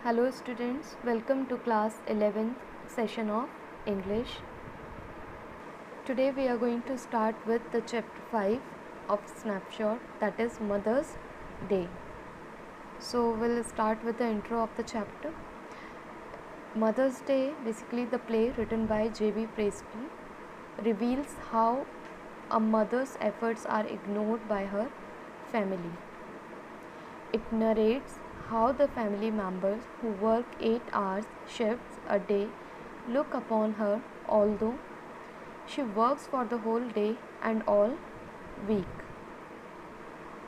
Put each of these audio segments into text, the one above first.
Hello students, welcome to class 11th session of English. Today we are going to start with the chapter 5 of Snapshot, that is Mother's Day. So we'll start with the intro of the chapter. Mother's Day, basically the play written by J.B. Priestley, reveals how a mother's efforts are ignored by her family. It narrates how the family members who work 8 hour shifts a day look upon her, although she works for the whole day and all week.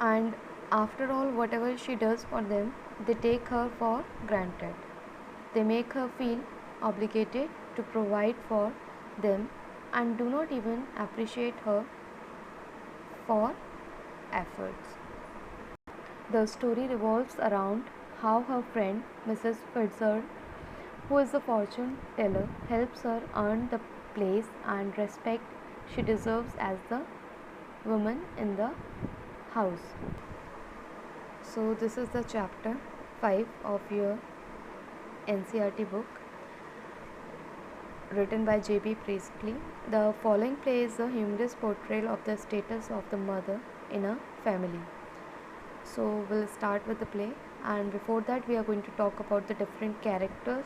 And after all, whatever she does for them, they take her for granted. They make her feel obligated to provide for them and do not even appreciate her for efforts. The story revolves around how her friend Mrs. Fitzgerald, who is a fortune teller, helps her earn the place and respect she deserves as the woman in the house. So this is the chapter 5 of your NCERT book written by J.B. Priestley. The following play is a humorous portrayal of the status of the mother in a family. So we'll start with the play, and before that we are going to talk about the different characters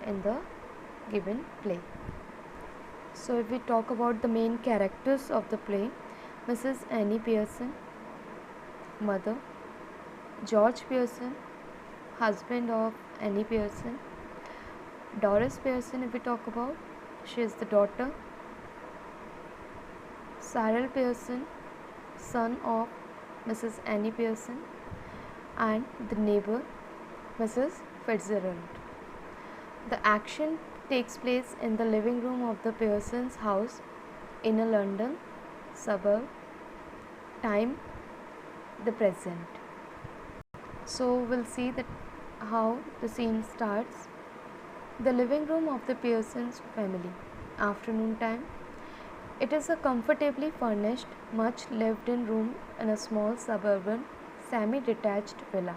in the given play. So if we talk about the main characters of the play, Mrs. Annie Pearson, mother; George Pearson, husband of Annie Pearson; Doris Pearson, if we talk about, she is the daughter; Cyril Pearson, son of Mrs. Annie Pearson; and the neighbor, Mrs. Fitzgerald. The action takes place in the living room of the Pearsons' house in a London suburb. Time, the present. So we'll see that how the scene starts. The living room of the Pearsons family. Afternoon time. It is a comfortably furnished, much lived-in room in a small suburban, semi-detached villa.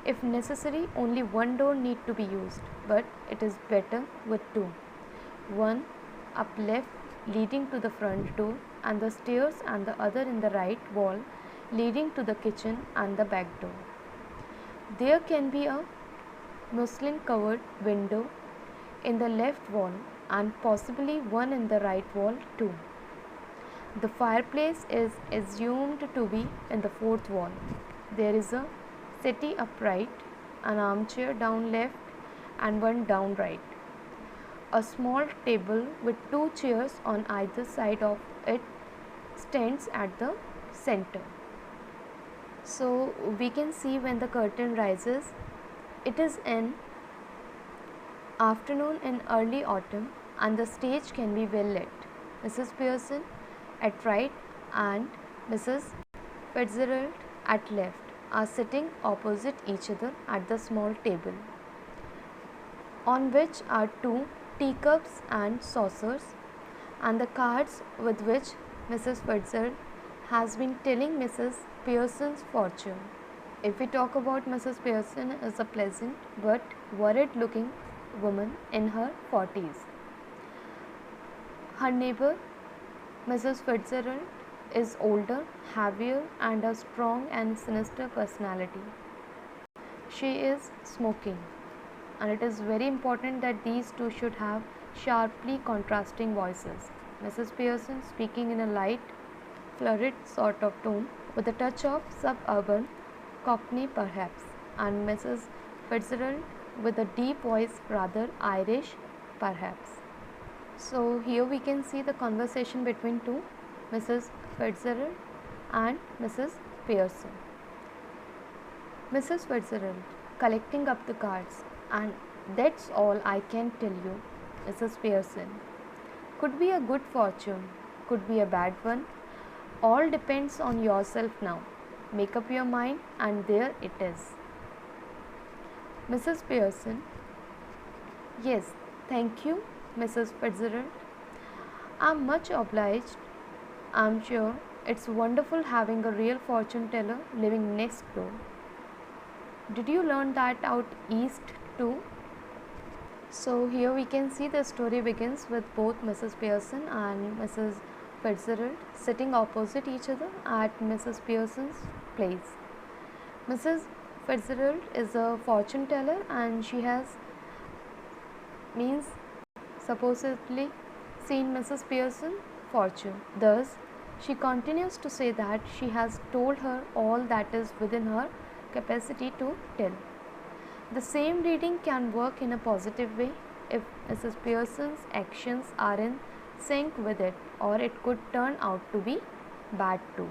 If necessary, only one door need to be used, but it is better with two. One up left leading to the front door and the stairs, and the other in the right wall leading to the kitchen and the back door. There can be a muslin covered window in the left wall and possibly one in the right wall too. The fireplace is assumed to be in the fourth wall. There is a settee upright, an armchair down left and one down right. A small table with two chairs on either side of it stands at the center. So we can see when the curtain rises, it is an afternoon in early autumn and the stage can be well lit. Mrs. Pearson at right and Mrs. Fitzgerald at left are sitting opposite each other at the small table, on which are two teacups and saucers and the cards with which Mrs. Fitzgerald has been telling Mrs. Pearson's fortune. If we talk about Mrs. Pearson, is a pleasant but worried looking woman in her 40s. Her neighbor, Mrs. Fitzgerald, is older, heavier, and a strong and sinister personality. She is smoking, and it is very important that these two should have sharply contrasting voices. Mrs. Pearson speaking in a light, flurried sort of tone with a touch of suburban cockney perhaps, and Mrs. Fitzgerald with a deep voice, rather Irish perhaps. So here we can see the conversation between two, Mrs. Fitzgerald and Mrs. Pearson. Mrs. Fitzgerald collecting up the cards, and that's all I can tell you, Mrs. Pearson. Could be a good fortune, could be a bad one. All depends on yourself now. Make up your mind, and there it is. Mrs. Pearson. Yes, thank you, Mrs. Fitzgerald. I'm much obliged. I'm sure it's wonderful having a real fortune teller living next door. Did you learn that out east too? So here we can see the story begins with both Mrs. Pearson and Mrs. Fitzgerald sitting opposite each other at Mrs. Pearson's place. Mrs. Fitzgerald is a fortune teller and she has means supposedly seen Mrs. Pearson fortune. Thus, she continues to say that she has told her all that is within her capacity to tell. The same reading can work in a positive way if Mrs. Pearson's actions are in sync with it, or it could turn out to be bad too.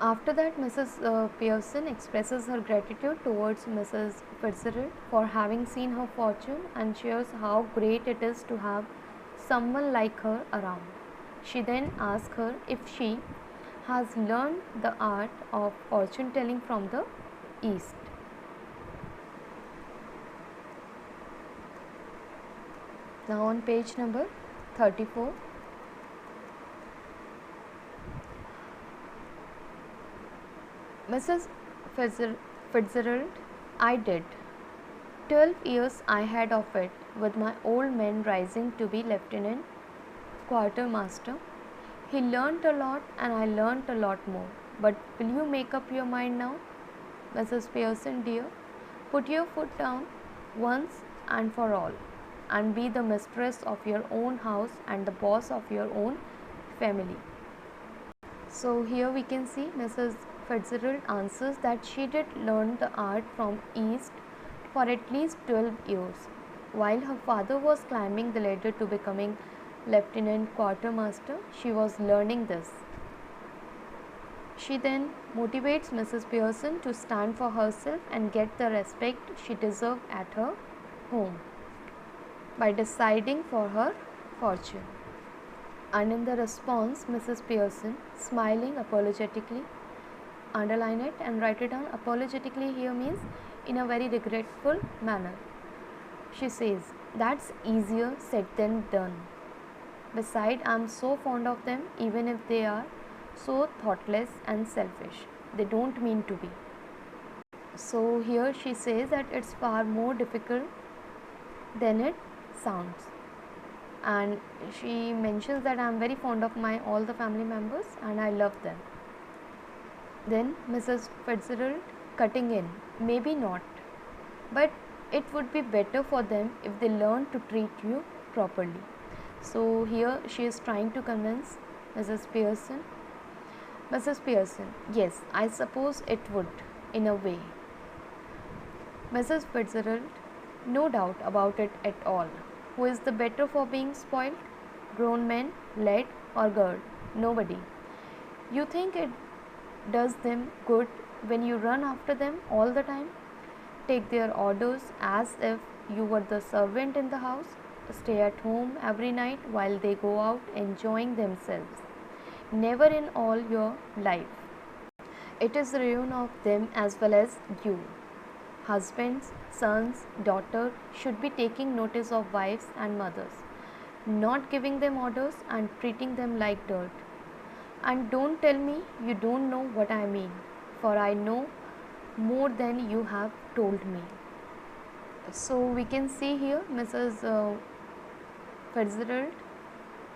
After that, Mrs. Pearson expresses her gratitude towards Mrs. Fitzgerald for having seen her fortune and shares how great it is to have someone like her around. She then asks her if she has learned the art of fortune telling from the East. Now on page number 34. Mrs. Fitzgerald, I did. 12 years I had of it, with my old man rising to be lieutenant quartermaster. He learnt a lot and I learnt a lot more. But will you make up your mind now, Mrs. Pearson dear? Put your foot down once and for all, and be the mistress of your own house and the boss of your own family. So here we can see Mrs. Fitzgerald answers that she did learn the art from East for at least 12 years. While her father was climbing the ladder to becoming lieutenant quartermaster, she was learning this. She then motivates Mrs. Pearson to stand for herself and get the respect she deserved at her home by deciding for her fortune. And in the response, Mrs. Pearson, smiling apologetically, underline it and write it down. Apologetically here means in a very regretful manner. She says, that's easier said than done. Besides, I am so fond of them, even if they are so thoughtless and selfish. They don't mean to be. So here she says that it's far more difficult than it sounds. And she mentions that I am very fond of my all the family members and I love them. Then Mrs. Fitzgerald cutting in, maybe not, but it would be better for them if they learn to treat you properly. So here she is trying to convince Mrs. Pearson. Mrs. Pearson, yes, I suppose it would, in a way. Mrs. Fitzgerald, no doubt about it at all. Who is the better for being spoiled? Grown men, lad or girl? Nobody. You think it does them good when you run after them all the time? Take their orders as if you were the servant in the house. Stay at home every night while they go out enjoying themselves. Never in all your life. It is the ruin of them as well as you. Husbands, sons, daughters should be taking notice of wives and mothers, not giving them orders and treating them like dirt. And don't tell me you don't know what I mean, for I know more than you have told me. So we can see here Mrs. Fitzgerald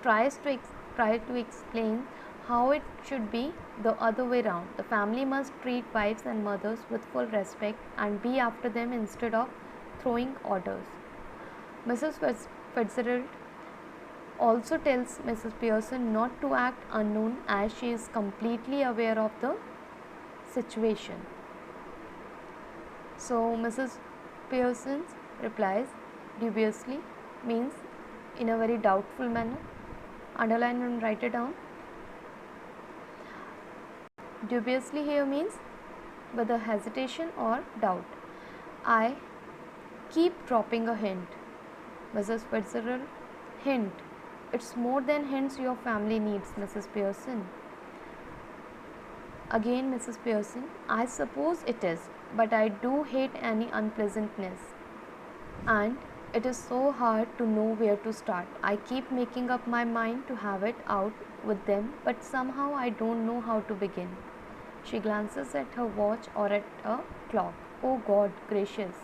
try to explain how it should be the other way round. The family must treat wives and mothers with full respect and be after them instead of throwing orders. Mrs. Fitzgerald also tells Mrs. Pearson not to act unknown as she is completely aware of the situation. So Mrs. Pearson replies dubiously means in a very doubtful manner. Underline and write it down. Dubiously here means with a hesitation or doubt. I keep dropping a hint. Mrs. Fitzgerald, hint. It's more than hints your family needs, Mrs. Pearson. Again, Mrs. Pearson, I suppose it is, but I do hate any unpleasantness. And it is so hard to know where to start. I keep making up my mind to have it out with them, but somehow I don't know how to begin. She glances at her watch or at a clock. Oh God gracious.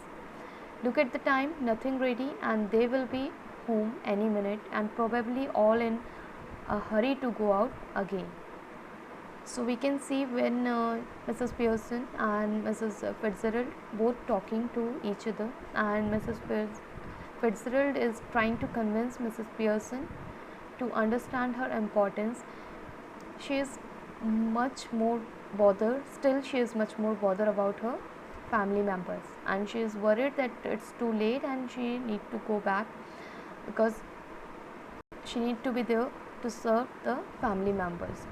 Look at the time, nothing ready, and they will be home any minute and probably all in a hurry to go out again. So we can see when Mrs. Pearson and Mrs. Fitzgerald both talking to each other, and Mrs. Fitzgerald is trying to convince Mrs. Pearson to understand her importance. She is much more bothered, still she is much more bothered about her family members, and she is worried that it's too late and she need to go back because she need to be there to serve the family members,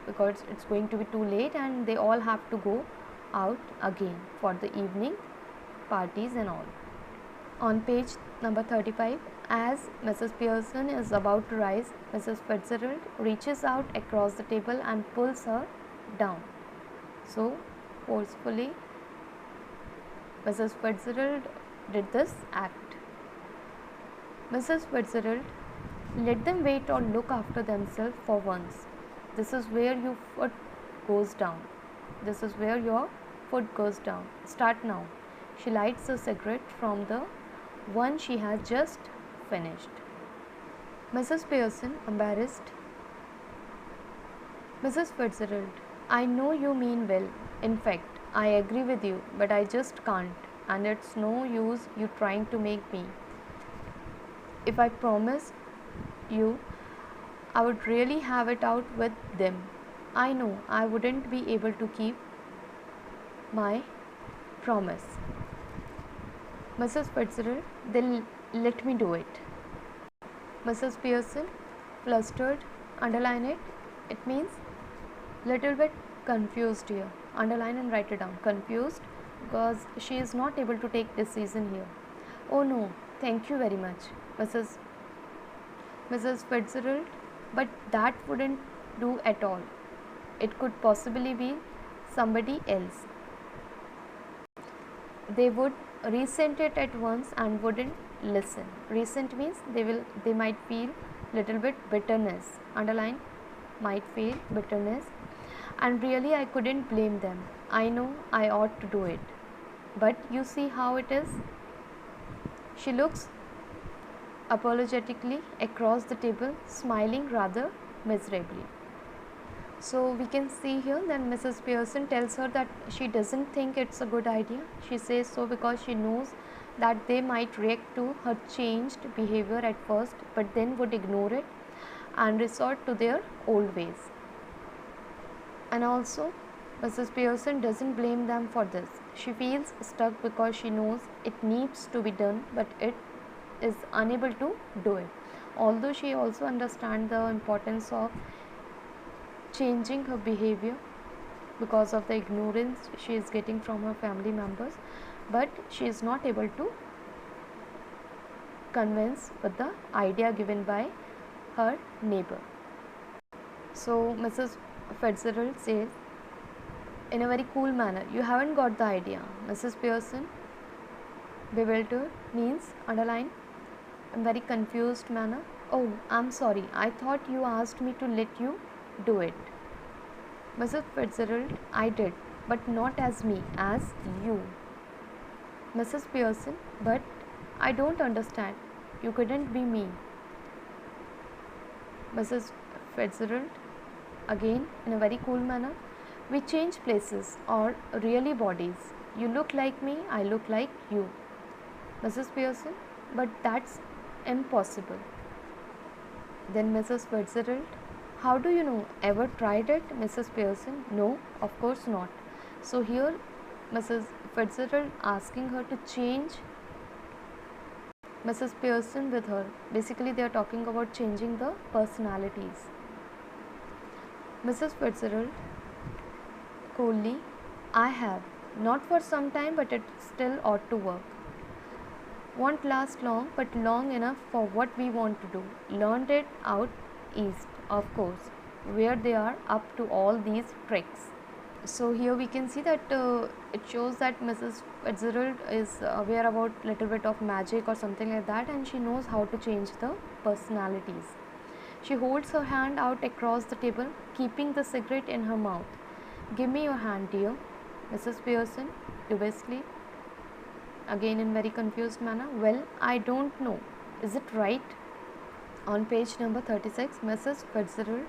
because it's going to be too late and they all have to go out again for the evening parties and all. On page number 35, as Mrs. Pearson is about to rise, Mrs. Fitzgerald reaches out across the table and pulls her down. So forcefully Mrs. Fitzgerald did this act. Mrs. Fitzgerald, let them wait or look after themselves for once. This is where your foot goes down. This is where your foot goes down. Start now. She lights a cigarette from the one she had just finished. Mrs. Pearson, embarrassed. Mrs. Fitzgerald, I know you mean well. In fact, I agree with you, but I just can't, and it's no use you trying to make me. If I promised you, I would really have it out with them. I know I wouldn't be able to keep my promise. Mrs. Fitzgerald, then let me do it. Mrs. Pearson, flustered, underline it. It means little bit confused here. Underline and write it down. Confused because she is not able to take decision here. Oh no, thank you very much, Mrs. Fitzgerald, but that wouldn't do at all. It could possibly be somebody else. They would resent it at once and wouldn't listen. Resent means they might feel little bit bitterness. Underline might feel bitterness, and really I couldn't blame them. I know I ought to do it, but you see how it is. She looks apologetically across the table, smiling rather miserably. So we can see here that Mrs. Pearson tells her that she doesn't think it's a good idea. She says so because she knows that they might react to her changed behavior at first, but then would ignore it and resort to their old ways. And also, Mrs. Pearson doesn't blame them for this. She feels stuck because she knows it needs to be done, but it is unable to do it. Although she also understands the importance of changing her behavior because of the ignorance she is getting from her family members, but she is not able to convince with the idea given by her neighbor. So Mrs. Fitzgerald says in a very cool manner, you haven't got the idea. Mrs. Pearson, bewildered means underline in very confused manner. Oh, I'm sorry, I thought you asked me to let you do it. Mrs. Fitzgerald, I did, but not as me, as you. Mrs. Pearson, but I don't understand. You couldn't be me. Mrs. Fitzgerald, again in a very cool manner. We change places or really bodies. You look like me, I look like you. Mrs. Pearson, but that's impossible. Then Mrs. Fitzgerald, how do you know? Ever tried it? Mrs. Pearson, no, of course not. So here Mrs. Fitzgerald asking her to change Mrs. Pearson with her. Basically they are talking about changing the personalities. Mrs. Fitzgerald, coolly, I have. Not for some time, but it still ought to work. Won't last long, but long enough for what we want to do. Learned it out east, of course, where they are up to all these tricks. So here we can see that it shows that Mrs. Fitzgerald is aware about little bit of magic or something like that, and she knows how to change the personalities. She holds her hand out across the table, keeping the cigarette in her mouth. Give me your hand, dear. Mrs. Pearson, dubiously. again in very confused manner. Well, I don't know. Is it right? On page number 36, Mrs. Fitzgerald,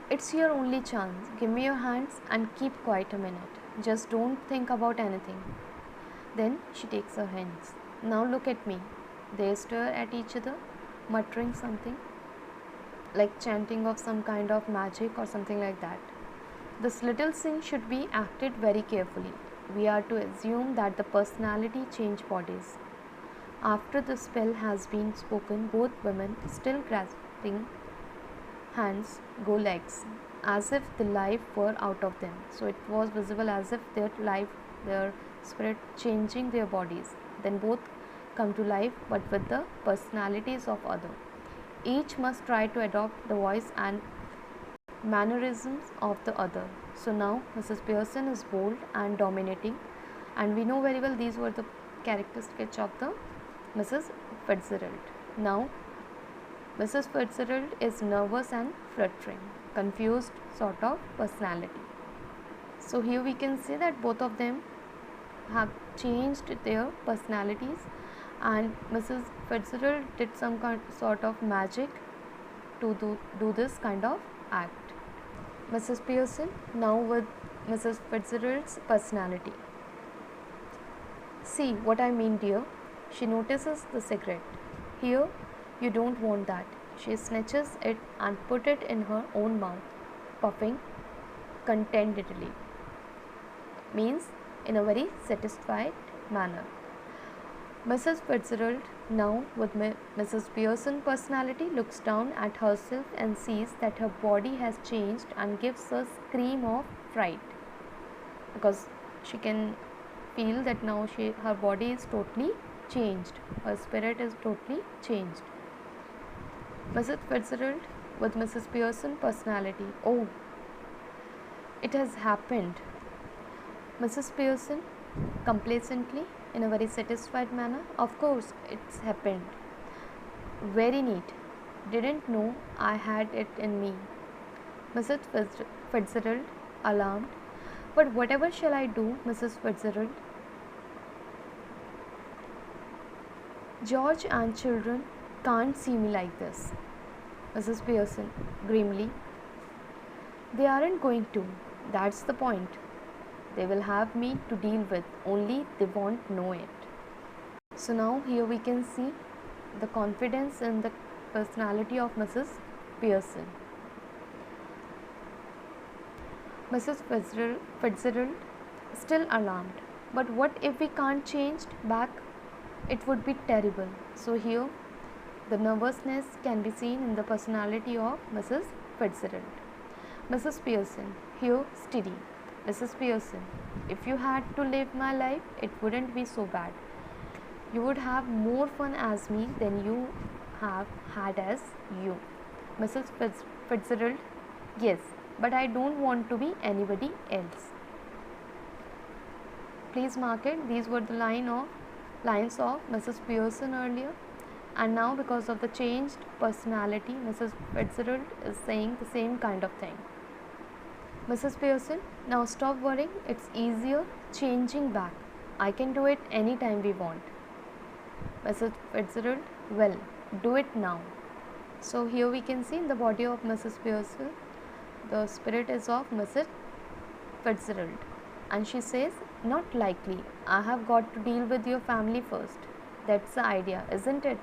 it's your only chance. Give me your hands and keep quiet a minute. Just don't think about anything. Then she takes her hands. Now look at me. They stare at each other, muttering something like chanting of some kind of magic or something like that. This little scene should be acted very carefully. We are to assume that the personality change bodies. After the spell has been spoken, both women, still grasping hands, go legs, as if the life were out of them. So it was visible as if their life, their spirit changing their bodies. Then both come to life, but with the personalities of other. Each must try to adopt the voice and mannerisms of the other. So now Mrs. Pearson is bold and dominating, and we know very well these were the characteristics of the Mrs. Fitzgerald. Now Mrs. Fitzgerald is nervous and fluttering, confused sort of personality. So here we can see that both of them have changed their personalities, and Mrs. Fitzgerald did some sort of magic to do this kind of act. Mrs. Pearson now with Mrs. Fitzgerald's personality. See what I mean, dear. She notices the cigarette. Here, you don't want that. She snatches it and put it in her own mouth, puffing contentedly. Means in a very satisfied manner. Mrs. Fitzgerald, now with Mrs. Pearson personality, looks down at herself and sees that her body has changed and gives a scream of fright, because she can feel that now her body is totally changed, her spirit is totally changed. Mrs. Fitzgerald with Mrs. Pearson personality. Oh, it has happened. Mrs. Pearson complacently, in a very satisfied manner. Of course, it's happened. Very neat. Didn't know I had it in me. Mrs. Fitzgerald, alarmed. But whatever shall I do, Mrs. Fitzgerald? George and children can't see me like this. Mrs. Pearson, grimly. They aren't going to. That's the point. They will have me to deal with, only they won't know it. So now here we can see the confidence in the personality of Mrs. Pearson. Mrs. Fitzgerald, still alarmed. But what if we can't change back? It would be terrible. So here the nervousness can be seen in the personality of Mrs. Fitzgerald. Mrs. Pearson, here steady. Mrs. Pearson, if you had to live my life, it wouldn't be so bad. You would have more fun as me than you have had as you. Mrs. Fitzgerald, yes, but I don't want to be anybody else. Please mark it. These were the lines of Mrs. Pearson earlier, and now because of the changed personality, Mrs. Fitzgerald is saying the same kind of thing. Mrs. Pearson, now stop worrying. It's easier changing back. I can do it anytime we want. Mrs. Fitzgerald, well, do it now. So here we can see in the body of Mrs. Pearson, the spirit is of Mrs. Fitzgerald, and she says, not likely. I have got to deal with your family first. That's the idea, isn't it?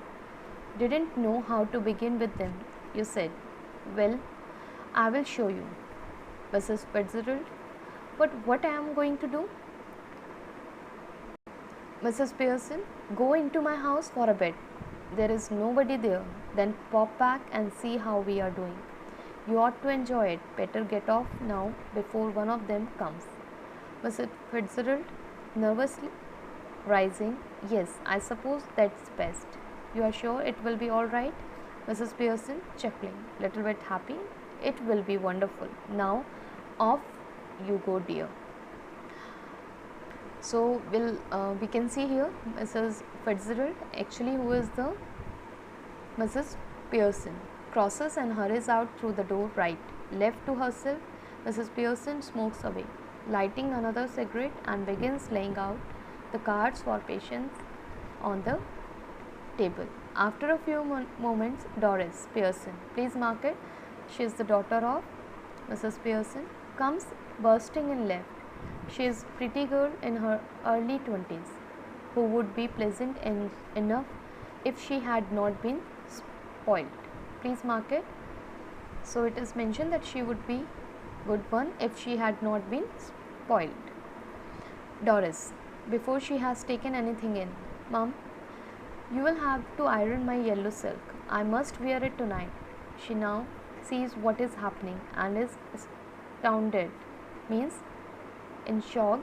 Didn't know how to begin with them, you said. Well, I will show you. Mrs. Fitzgerald, but what I am going to do? Mrs. Pearson, go into my house for a bit. There is nobody there. Then pop back and see how we are doing. You ought to enjoy it. Better get off now before one of them comes. Mrs. Fitzgerald, nervously rising, yes, I suppose that's best. You are sure it will be all right? Mrs. Pearson, chuckling, little bit happy. It will be wonderful. Now, off you go, dear. So we can see here Mrs. Fitzgerald, actually who is the Mrs. Pearson, crosses and hurries out through the door right. Left to herself, Mrs. Pearson smokes away, lighting another cigarette, and begins laying out the cards for patients on the table. After a few moments, Doris Pearson, please mark it, she is the daughter of Mrs. Pearson, comes bursting in left. She is a pretty girl in her early 20s who would be pleasant enough if she had not been spoiled. Please mark it. So it is mentioned that she would be good one if she had not been spoiled. Doris, before she has taken anything in, Mum, you will have to iron my yellow silk. I must wear it tonight. She now sees what is happening and is astounded, means in shock.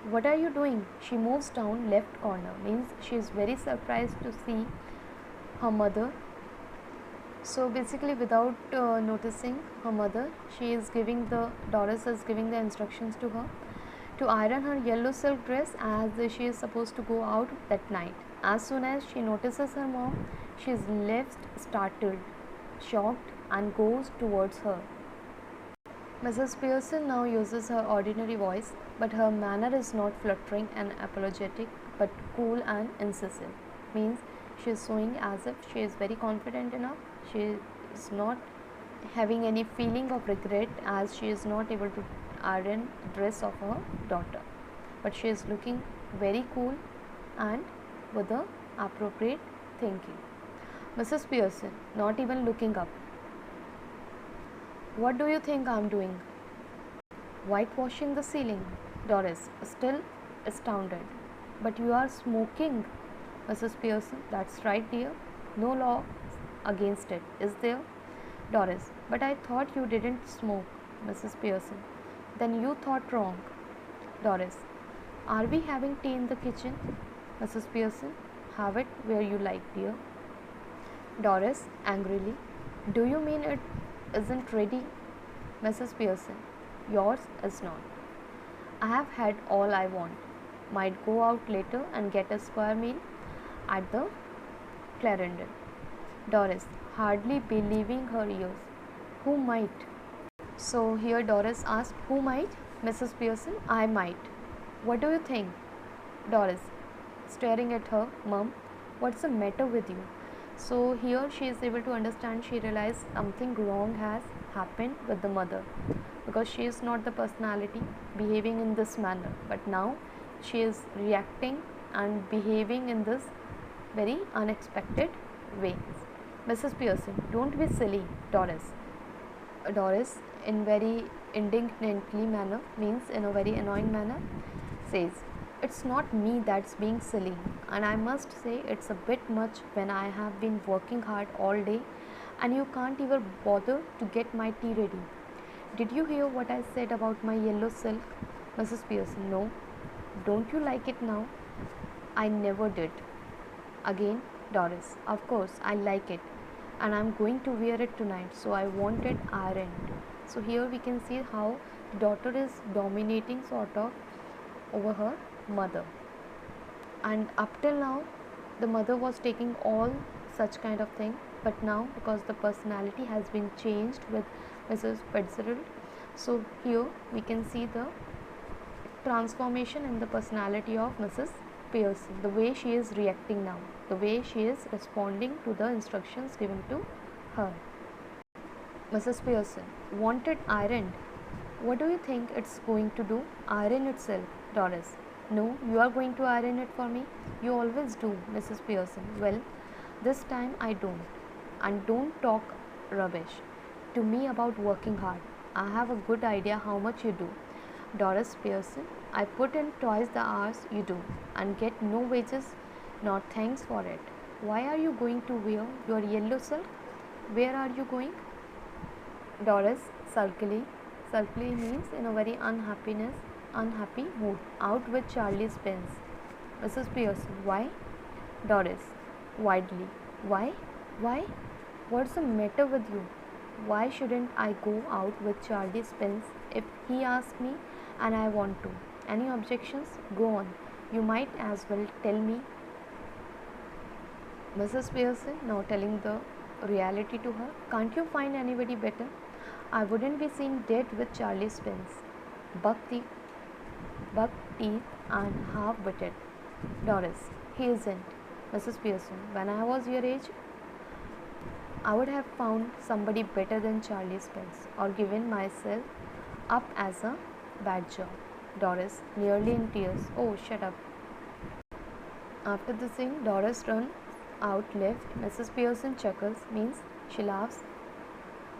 What are you doing? She moves down left corner, means she is very surprised to see her mother. So basically, without noticing her mother, Doris is giving the instructions to her to iron her yellow silk dress as she is supposed to go out that night. As soon as she notices her mom, she is left startled, shocked, and goes towards her. Mrs. Pearson now uses her ordinary voice, but her manner is not fluttering and apologetic, but cool and incisive. Means she is showing as if she is very confident enough. She is not having any feeling of regret as she is not able to iron the dress of her daughter, but she is looking very cool and with the appropriate thinking. Mrs. Pearson, not even looking up. What do you think I am doing? Whitewashing the ceiling. Doris, still astounded. But you are smoking. Mrs. Pearson, that's right, dear. No law against it, is there? Doris, but I thought you didn't smoke. Mrs. Pearson, then you thought wrong. Doris, are we having tea in the kitchen? Mrs. Pearson, have it where you like, dear. Doris, angrily, do you mean it isn't ready? Mrs. Pearson, yours is not. I have had all I want. Might go out later and get a square meal at the Clarendon. Doris, hardly believing her ears. Who might? So here Doris asked, who might? Mrs. Pearson, I might. What do you think? Doris, staring at her, Mum, what's the matter with you? So here she is able to understand, she realized something wrong has happened with the mother, because she is not the personality behaving in this manner, but now she is reacting and behaving in this very unexpected way. Mrs. Pearson, don't be silly. Doris, in very indignantly manner, means in a very annoying manner, says, it's not me that's being silly, and I must say it's a bit much when I have been working hard all day and you can't even bother to get my tea ready. Did you hear what I said about my yellow silk? Mrs. Pearson, no. Don't you like it now? I never did. Again, Doris, of course I like it, and I'm going to wear it tonight, so I want it ironed. So here we can see how the daughter is dominating sort of over her mother, and up till now the mother was taking all such kind of thing, but now because the personality has been changed with Mrs. Fitzgerald, so here we can see the transformation in the personality of Mrs. Pearson, the way she is reacting now, the way she is responding to the instructions given to her. Mrs. Pearson, wanted ironed. What do you think it's going to do? Iron itself. Doris, no, you are going to iron it for me. You always do, Mrs. Pearson. Well, this time I don't. And don't talk rubbish to me about working hard. I have a good idea how much you do. Doris Pearson, I put in twice the hours you do and get no wages nor thanks for it. Why are you going to wear your yellow silk? Where are you going? Doris, sulkily means in a very unhappy mood, out with Charlie Spence. Mrs. Pearson, why? Doris, widely, why? What's the matter with you? Why shouldn't I go out with Charlie Spence if he asks me and I want to? Any objections? Go on. You might as well tell me. Mrs. Pearson, now telling the reality to her, can't you find anybody better? I wouldn't be seen dead with Charlie Spence. Buck teeth and half-witted. Doris, he isn't. Mrs. Pearson, when I was your age, I would have found somebody better than Charlie Spence or given myself up as a bad job. Doris, nearly in tears. Oh, shut up. After the scene, Doris runs out left. Mrs. Pearson chuckles, means she laughs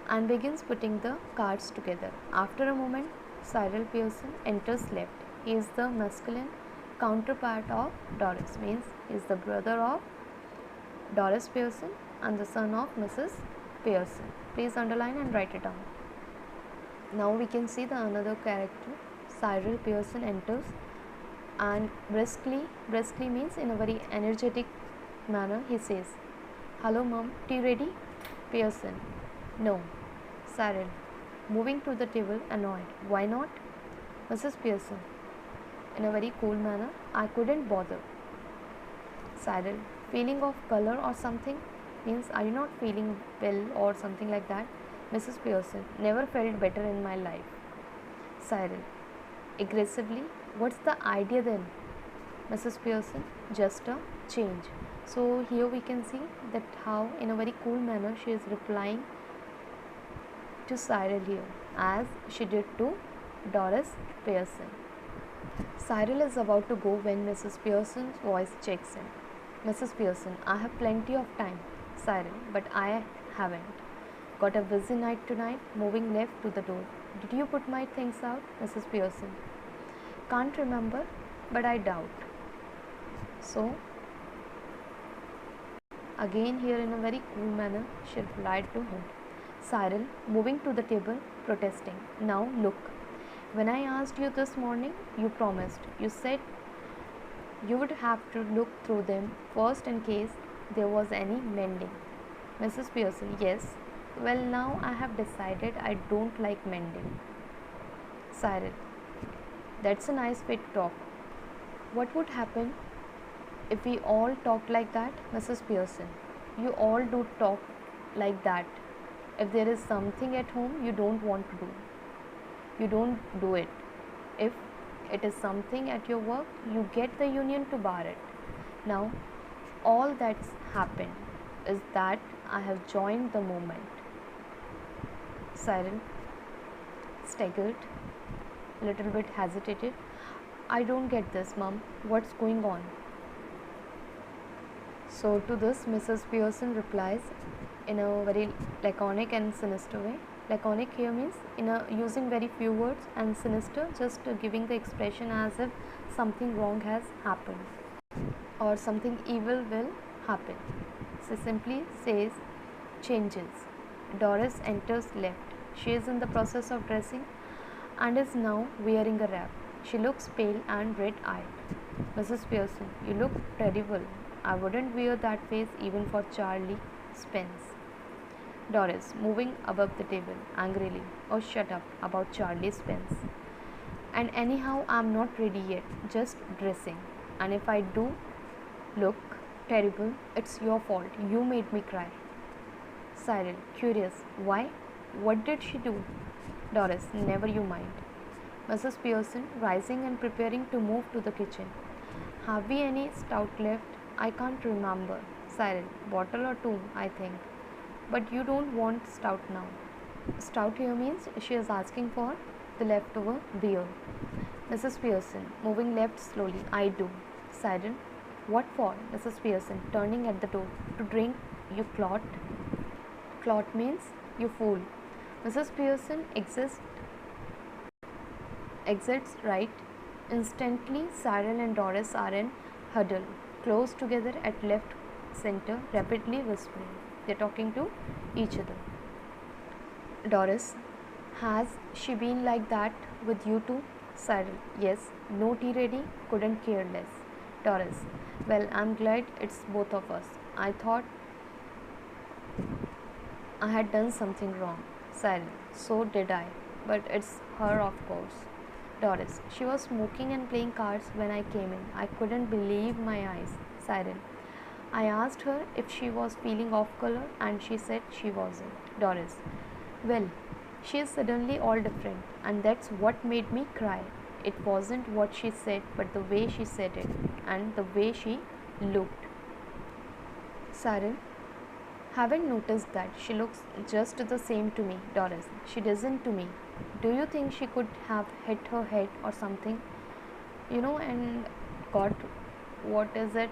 and begins putting the cards together. After a moment, Cyril Pearson enters left. He is the masculine counterpart of Doris, means he is the brother of Doris Pearson and the son of Mrs. Pearson. Please underline and write it down. Now we can see the another character. Cyril Pearson enters and briskly means in a very energetic manner he says, "Hello mom, tea ready?" Pearson, "No." Cyril, moving to the table annoyed, "Why not?" Mrs. Pearson, in a very cool manner, "I couldn't bother." Cyril, feeling of color or something, means are you not feeling well or something like that? Mrs. Pearson, never felt better in my life. Cyril, aggressively, what's the idea then? Mrs. Pearson, just a change. So here we can see that how in a very cool manner she is replying to Cyril here as she did to Doris Pearson. Cyril is about to go when Mrs. Pearson's voice checks in. Mrs. Pearson, I have plenty of time. Cyril, but I haven't. Got a busy night tonight, moving left to the door. Did you put my things out? Mrs. Pearson, can't remember, but I doubt. So, again here in a very cool manner, she replied to him. Cyril, moving to the table, protesting. Now look, when I asked you this morning, you promised. You said you would have to look through them first in case there was any mending. Mrs. Pearson, yes. Well, now I have decided I don't like mending. Cyril, that's a nice way to talk. What would happen if we all talked like that? Mrs. Pearson, you all do talk like that. If there is something at home you don't want to do, you don't do it. If it is something at your work, you get the union to bar it. Now, all that's happened is that I have joined the movement. Cyril staggered, a little bit hesitated. I don't get this, Mum. What's going on? So to this, Mrs. Pearson replies in a very laconic and sinister way. Laconic here means using very few words, and sinister just giving the expression as if something wrong has happened or something evil will happen. She simply says, changes. Doris enters left. She is in the process of dressing and is now wearing a wrap. She looks pale and red-eyed. Mrs. Pearson, you look terrible. I wouldn't wear that face even for Charlie Spence. Doris, moving above the table, angrily. Oh, shut up about Charlie Spence. And anyhow, I'm not ready yet, just dressing. And if I do look terrible, it's your fault. You made me cry. Cyril, curious. Why? What did she do? Doris, never you mind. Mrs. Pearson, rising and preparing to move to the kitchen. Have we any stout left? I can't remember. Cyril, bottle or two, I think. But you don't want stout now. Stout here means she is asking for the leftover beer. Mrs. Pearson, moving left slowly. I do. Cyril, what for? Mrs. Pearson, turning at the door. To drink, you clot. Clot means you fool. Mrs. Pearson exits right. Instantly, Cyril and Doris are in huddle, close together at left center, rapidly whispering. They're talking to each other. Doris, has she been like that with you too? Cyril, yes. No tea ready? Couldn't care less. Doris, well, I'm glad it's both of us. I thought I had done something wrong. Cyril, so did I. But it's her, of course. Doris, she was smoking and playing cards when I came in. I couldn't believe my eyes. Cyril, I asked her if she was feeling off color and she said she wasn't. Doris, well, she is suddenly all different and that's what made me cry. It wasn't what she said, but the way she said it and the way she looked. Cyril, haven't noticed that she looks just the same to me, Doris. She doesn't to me. Do you think she could have hit her head or something? And God, what is it?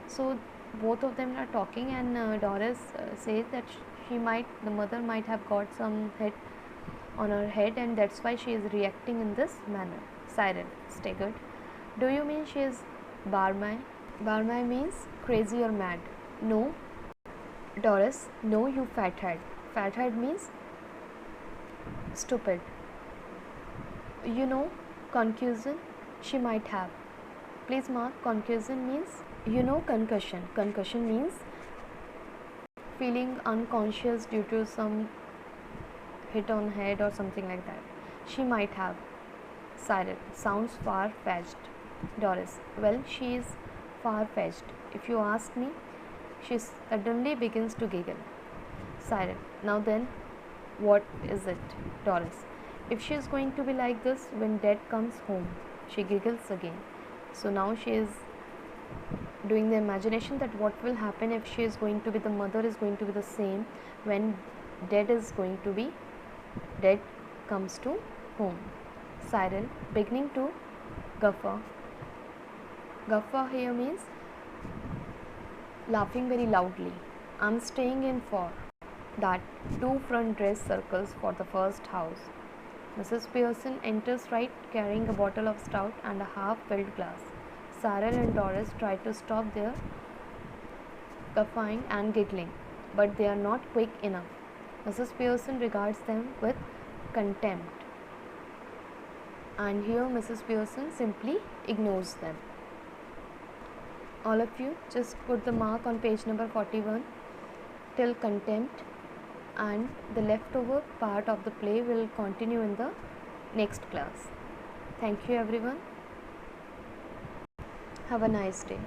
So both of them are talking, and Doris says that the mother might have got some hit on her head, and that's why she is reacting in this manner. Cyril staggered. Do you mean she is barmaid? Barmaid means crazy or mad. No, Doris, no, you fathead. Fathead means stupid. Concussion she might have. Please mark, concussion means concussion. Concussion means feeling unconscious due to some hit on head or something like that. She might have. Cyril, sounds far-fetched. Doris, well, she is far-fetched. If you ask me, she suddenly begins to giggle. Cyril, now then, what is it? Doris, if she is going to be like this when Dad comes home, she giggles again. So now she is doing the imagination that what will happen if she is going to be, the mother is going to be the same when Dad comes to home. Cyril, beginning to guffaw. Guffaw here means laughing very loudly. I'm staying in for that 2 front dress circles for the first house. Mrs. Pearson enters right carrying a bottle of stout and a half-filled glass. Cyril and Doris try to stop their guffawing and giggling, but they are not quick enough. Mrs. Pearson regards them with contempt, and here Mrs. Pearson simply ignores them. All of you just put the mark on page number 41 till contempt, and the leftover part of the play will continue in the next class. Thank you everyone. Have a nice day.